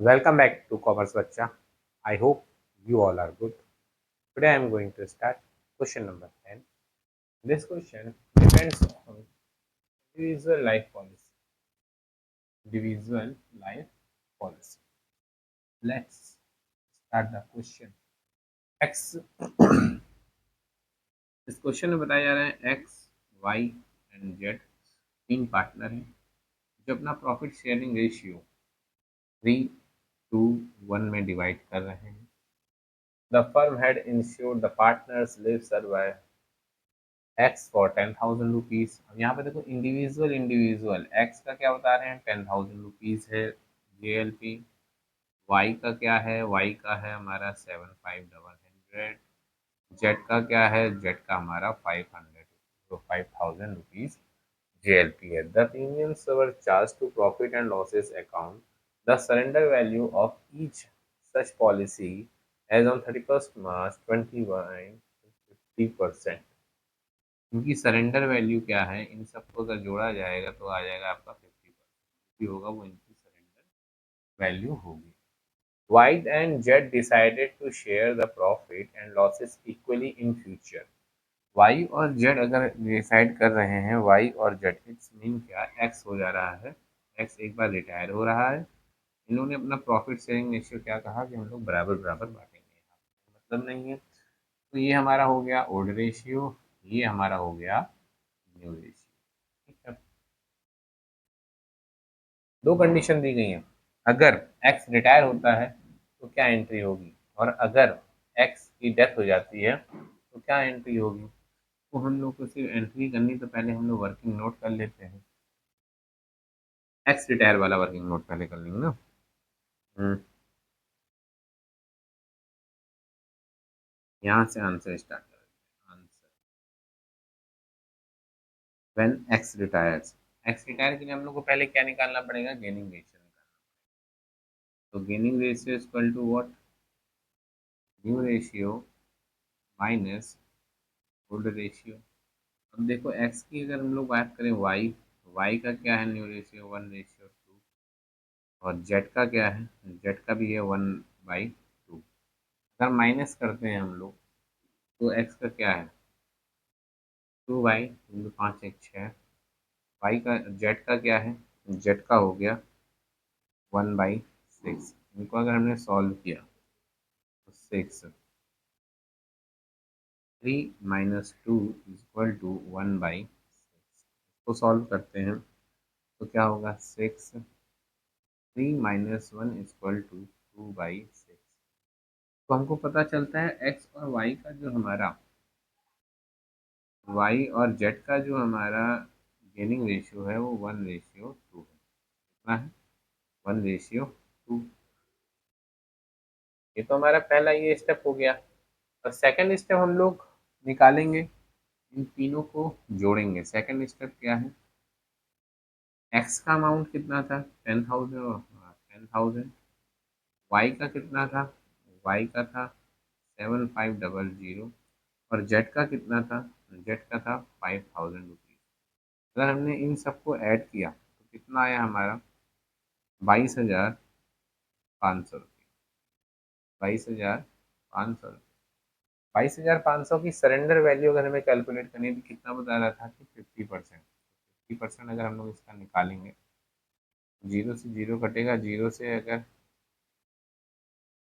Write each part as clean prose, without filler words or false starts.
Welcome back to Commerce Bacha. I hope you all are good. Today I am going to start question number 10. This question depends on individual life policy. Individual life policy. Let's start the question. X इस question में बताया जा रहा है x Y and Z तीन partner हैं जो अपना प्रॉफिट शेयरिंग रेशियो 3:1 में डिवाइड कर रहे हैं. The firm had insured the partners live survive x for 10,000 rupees. अब यहाँ पे देखो इंडिविजुअल इंडिविजुअल एक्स का क्या बता रहे हैं 10,000 रुपीज है JLP. वाई का क्या है वाई का है हमारा 7,500. जेड का क्या है जेड का हमारा 500 तो 5,000 रुपीज JLP है. The premiums were charged to profit and losses account. The surrender value of each such policy as on 31 March 21 50%. इनकी सरेंडर वैल्यू क्या है इन सबको अगर जोड़ा जाएगा तो आ जाएगा आपका 50% होगा वो इनकी सरेंडर वैल्यू होगी. White and Jet decided to share the profit and losses equally in future. Y और जेड अगर डिसाइड कर रहे हैं वाई और जेड इट्स मीन क्या एक्स हो जा रहा है एक्स एक बार रिटायर हो रहा है. इन्होंने अपना प्रॉफिट शेयरिंग रेशियो क्या कहा कि हम लोग बराबर बराबर बांटेंगे. मतलब नहीं है तो ये हमारा हो गया ओल्ड रेशियो ये हमारा हो गया न्यू रेशियो. ठीक है. दो कंडीशन दी गई है. अगर एक्स रिटायर होता है तो क्या एंट्री होगी और अगर एक्स की डेथ हो जाती है तो क्या एंट्री होगी. तो हम लोग को सिर्फ एंट्री करनी तो पहले हम लोग वर्किंग नोट कर लेते हैं. एक्स रिटायर वाला वर्किंग नोट पहले कर लेंगे ना. हम्म, यहाँ से आंसर स्टार्ट करेंगे. Answer when X retires. X retire के लिए हम लोग को पहले क्या निकालना पड़ेगा गेनिंग रेशियो निकालना. तो gaining ratio equal to what new ratio minus old ratio. अब देखो एक्स की अगर हम लोग बात करें वाई वाई का क्या है न्यू रेशियो 1:2. और जेड का क्या है जेड का भी है 1/2. अगर माइनस करते हैं हम लोग तो एक्स का क्या है 2/5 1 6. वाई का जेड का क्या है जेड का हो गया 1/6. इनको अगर हमने सॉल्व किया तो 6 3 - 2 = 1/6. इसको सॉल्व करते हैं तो क्या होगा 6 3 - 1 = 2/6. तो हमको पता चलता है एक्स और वाई का जो हमारा वाई और जेड का जो हमारा गेनिंग रेशियो है वो 1:2 है. कितना है 1:2. ये तो हमारा पहला ये स्टेप हो गया. और सेकंड स्टेप हम लोग निकालेंगे इन तीनों को जोड़ेंगे. सेकंड स्टेप क्या है एक्स का अमाउंट कितना था 10,000 और 10,000. वाई का कितना था वाई का था 7,500. और जेड का कितना था जेड का था 5,000 रुपीज. अगर हमने इन सबको ऐड किया तो कितना आया हमारा 22,500 रुपये. 22,500. 22,500 की सरेंडर वैल्यू अगर हमें कैलकुलेट करनी है तो कितना बता रहा था कि 50%. 50% अगर हम लोग इसका निकालेंगे जीरो से जीरो कटेगा.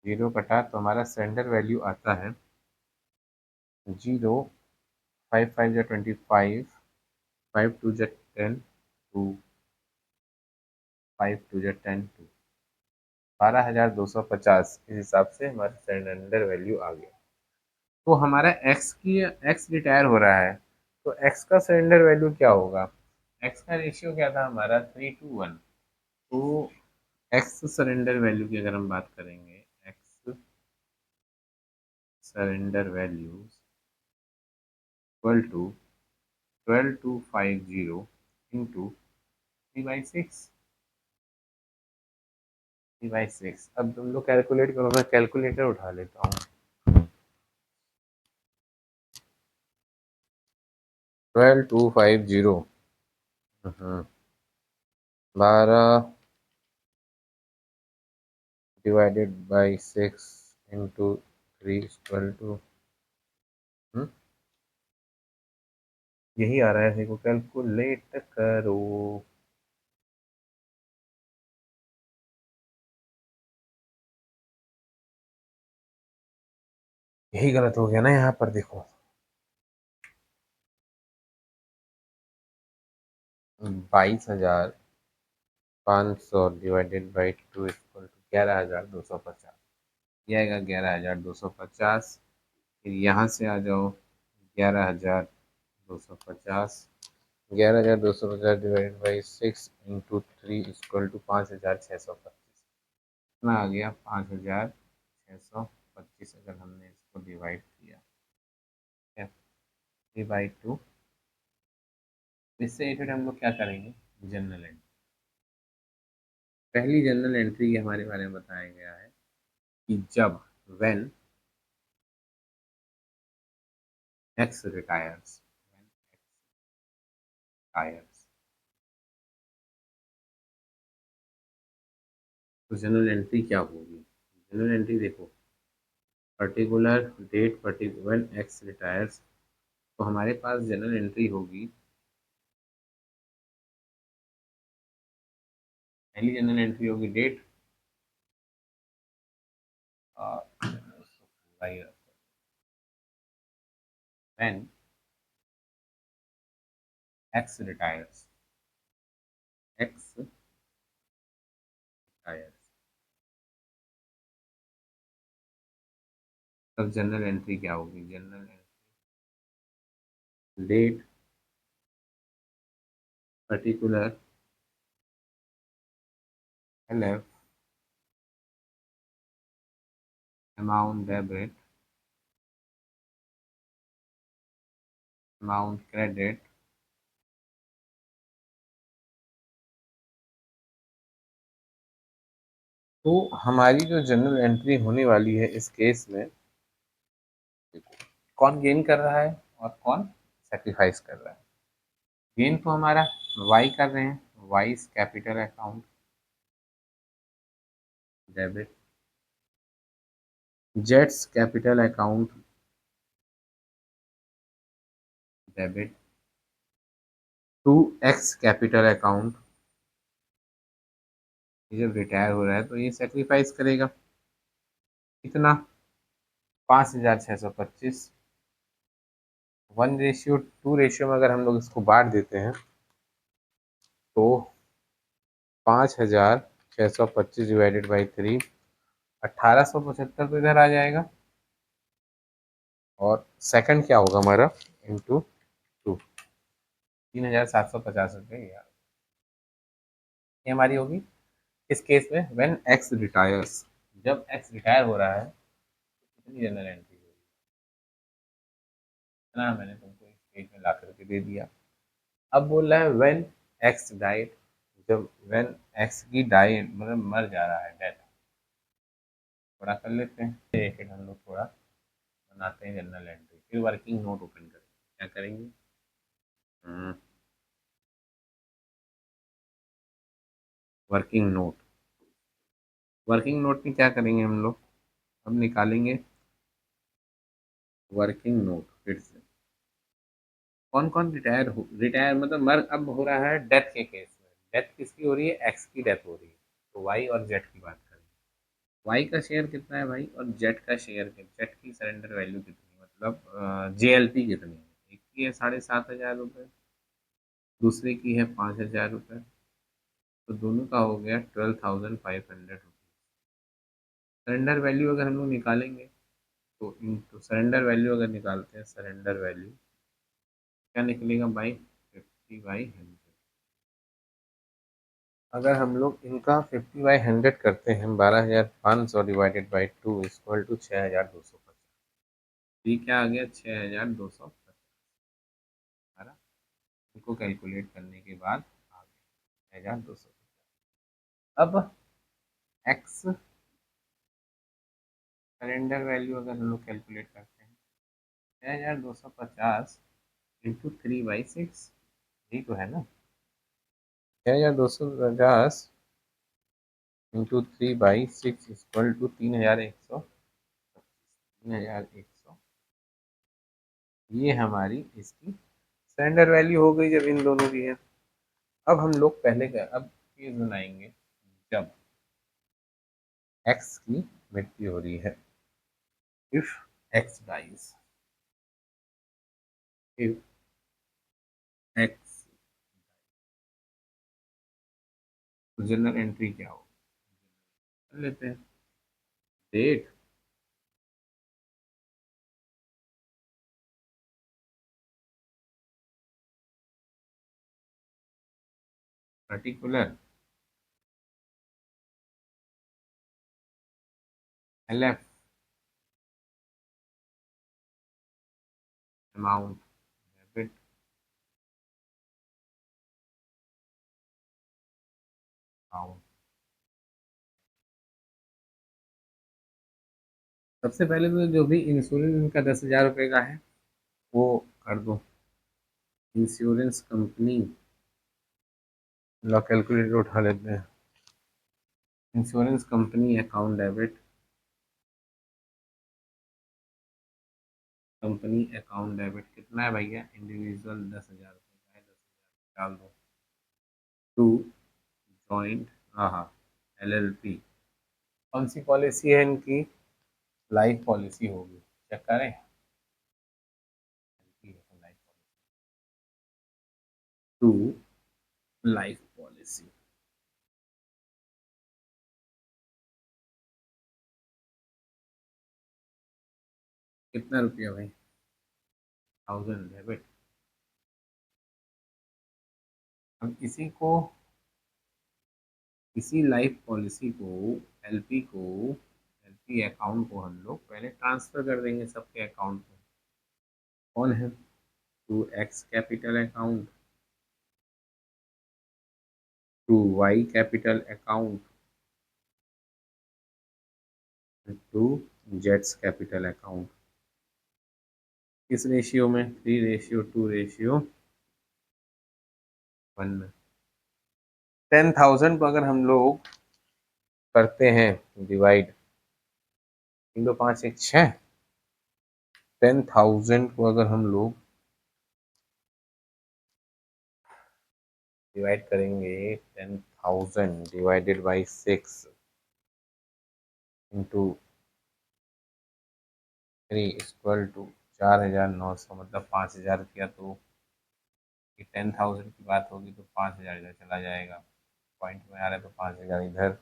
जीरो कटा तो हमारा सरेंडर वैल्यू आता है 0. 5 5 = 25. 5 2 = 10. 2 5 2 = 10. 12,250 इस हिसाब से हमारा सरेंडर वैल्यू आ गया. तो हमारा एक्स रिटायर हो रहा है तो एक्स का सरेंडर वैल्यू क्या होगा. एक्स का रेशियो क्या था हमारा 3:1. तो एक्स सरेंडर वैल्यू की अगर हम बात करेंगे X surrender value equal to 12,250 into 3/6. 3/6. अब तुम लोग कैलकुलेट करो मैं कैलकुलेटर उठा लेता हूँ. 12,250 12 divided by 6 into 3 equal to, यही आ रहा है, देखो कैलकुलेट करो। यही गलत हो गया ना यहाँ पर, देखो 22,500 डिवाइडेड बाई 2 इक्वल टू 11,250। यह आएगा 11,250। फिर यहाँ से आ जाओ 11,250। 11,250 divided by 6 into 3 equal to 5,625। कितना आ गया? 5,625। अगर हमने इसको डिवाइड किया, ठीक है, 3/2, इससे रिलेटेड हम लोग क्या करेंगे? General entry. पहली जनरल एंट्री के हमारे बारे में बताया गया है कि जब व्हेन एक्स रिटायर्स, टायर्स, तो जनरल एंट्री क्या होगी? जनरल एंट्री देखो, particular date, particular when X retires, तो हमारे पास जनरल एंट्री होगी। पहली जनरल एंट्री होगी date, when X retires, X retires, तब जनरल एंट्री क्या होगी? General date, particular, LF, amount debit, amount credit, तो हमारी जो जनरल एंट्री होने वाली है इस केस में, कौन गेन कर रहा है और कौन सेक्रीफाइस कर रहा है? गेन तो हमारा वाई कर रहे हैं, वाइस कैपिटल अकाउंट डेबिट, जेट्स capital account debit, to X capital account, ये जब रिटायर हो रहा है तो ये सेक्रीफाइस करेगा। कितना? 5,625। 1:2 रेशियो में अगर हम लोग इसको बांट देते हैं तो 5,625 डिवाइडेड बाई 3, 1,875 तो इधर आ जाएगा। और सेकंड क्या होगा हमारा? इंटू 2, 3,750 रुपये ये हमारी होगी। इस केस में व्हेन एक्स रिटायर्स, जब एक्स रिटायर हो रहा है, कितनी जनरल एंट्री होगी? इतना मैंने तुमको इस पेज में ला करके दे दिया। अब बोल रहा है व्हेन एक्स डाइड, जब व्हेन एक्स की डाई मतलब मर जा रहा है, डेथ। थोड़ा कर लेते हैं, फिर हम लोग थोड़ा बनाते हैं जनरल एंट्री, फिर वर्किंग नोट ओपन करेंगे। क्या करेंगे? Working note. वर्किंग नोट में क्या करेंगे हम लोग? अब निकालेंगे वर्किंग नोट फिर से। कौन कौन रिटायर हो, रिटायर मतलब मर अब हो रहा है डेथ के केस में। डेथ किसकी हो रही है? एक्स की डेथ हो रही है। तो वाई और जेड की बात करें। वाई का शेयर कितना है भाई, और जेड का शेयर कितना? जेड की सरेंडर वैल्यू कितनी, मतलब जेएलपी कितनी है? एक की है 7,500 रुपये, दूसरे की है 5,000 रुपये, तो दोनों का हो गया 12,500 रुपये। सरेंडर वैल्यू अगर हम लोग निकालेंगे तो तो सरेंडर वैल्यू अगर निकालते हैं, सरेंडर वैल्यू क्या निकलेगा भाई? 50/100। अगर हम लोग इनका 50/100 करते हैं, 12,500 डिवाइडेड बाई 2 इक्वल टू 6,250। ये क्या आ गया? 6,250। इनको कैलकुलेट करने के बाद आ गया 6,250। अब एक्स सरेंडर वैल्यू अगर हम लोग कैलकुलेट करते हैं, 6,250 इंटू 3/6, यही तो है ना? 6,250 इंटू 3/6 इक्वल टू 3,100। ये हमारी इसकी स्टैंडर्ड वैल्यू हो गई जब इन दोनों की है। अब हम लोग पहले का अब केस बनाएंगे जब एक्स की मृत्यु हो रही है। If X dies, if X, general entry क्या हो कर लेते हैं। Date, particular, LF, amount, debit, amount. सबसे पहले तो जो भी इंश्योरेंस इनका 10,000 रुपये का है वो कर दो। इंश्योरेंस कंपनी, लो कैलकुलेटर उठा लेते हैं। Insurance company account debit, company account debit कितना है भैया? इंडिविजुअल 10,000 रुपये का है, 10,000 डाल दो। टू जॉइंट, हाँ हाँ, एलएलपी। कौन सी पॉलिसी है इनकी? लाइफ पॉलिसी होगी, चेक करें। टू लाइफ पॉलिसी कितना रुपया भाई? 1,000 डेबिट। अब इसी लाइफ पॉलिसी को, एलपी को, एलपी अकाउंट को हम लोग पहले ट्रांसफर कर देंगे सबके अकाउंट में। कौन है? To X capital account, to Y capital account, to जेड्स कैपिटल अकाउंट। किस रेशियो में? 3:2:1 में। 10,000 को अगर हम लोग करते हैं डिवाइड, 3 2 5 1 6, 10,000 को अगर हम लोग डिवाइड करेंगे, 10,000 divided by 6 into 3 equal to 4,900, मतलब 5,000 किया तो 10,000 की बात होगी तो 5,000 इधर चला जाएगा। पॉइंट में आ रहा है तो 5,000 इधर,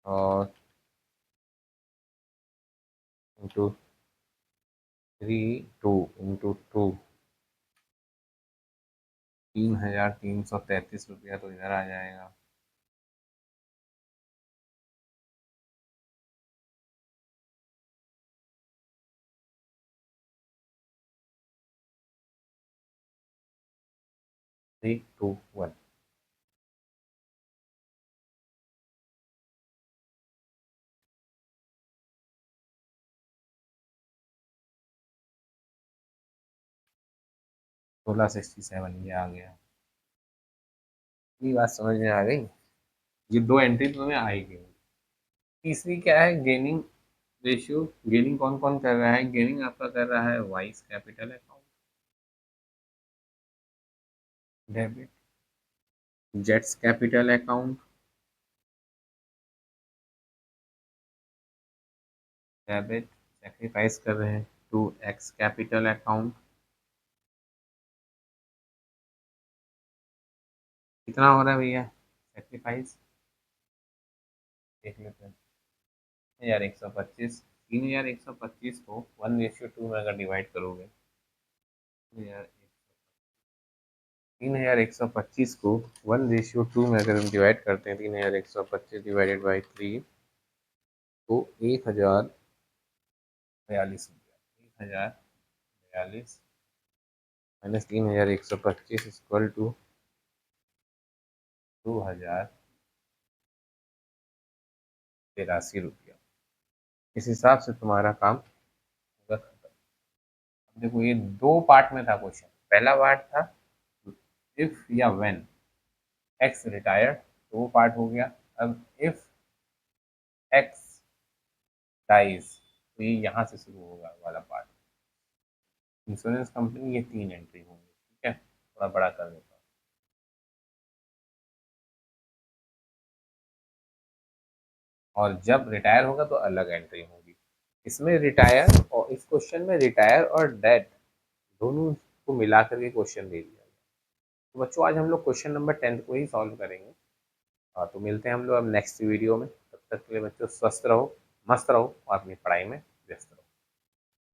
और इंटू 3 2 3,333 रुपया तो इधर आ जाएगा। थ्री टू वन 1667 ये आ गया। ये बात समझ में आ गई। ये दो एंट्री तो तुम्हें आएगी। तीसरी क्या है? Gaining ratio. गेनिंग कौन कौन कर रहा है? गेनिंग आपका कर रहा है वाइस कैपिटल अकाउंट डेबिट, जेट्स कैपिटल अकाउंट डेबिट, सेक्रीफाइस कर रहे हैं टू एक्स कैपिटल अकाउंट। कितना हो रहा है भैया सेक्रीफाइस? देख लेते हैं। 3,125। 3,125 को 1:2 में अगर डिवाइड करोगे, 3,125 को 1:2 में अगर हम डिवाइड करते हैं, 3,125 डिवाइडेड बाई 3, तो 1,042 रुपया, 1,042 माइनस 3,125 इक्वल टू 2,083 रुपया। इस हिसाब से तुम्हारा काम होगा खत्म। अब देखो ये दो पार्ट में था क्वेश्चन। पहला पार्ट था इफ या व्हेन, एक्स रिटायर्ड, तो वो पार्ट हो गया। अब इफ एक्स डाइज, तो ये यहाँ से शुरू होगा वाला पार्ट। इंश्योरेंस कंपनी, ये 3 एंट्री होंगी, ठीक है, थोड़ा बड़ा कर देता हूँ। और जब रिटायर होगा तो अलग एंट्री होगी। इसमें रिटायर, और इस क्वेश्चन में रिटायर और डेथ दोनों को मिला करके क्वेश्चन दे दिया गया। तो बच्चों आज हम लोग क्वेश्चन नंबर 10 को ही सॉल्व करेंगे। हाँ, तो मिलते हैं हम लोग अब नेक्स्ट वीडियो में। तब तक के लिए बच्चों स्वस्थ रहो, मस्त रहो और अपनी पढ़ाई में व्यस्त रहो।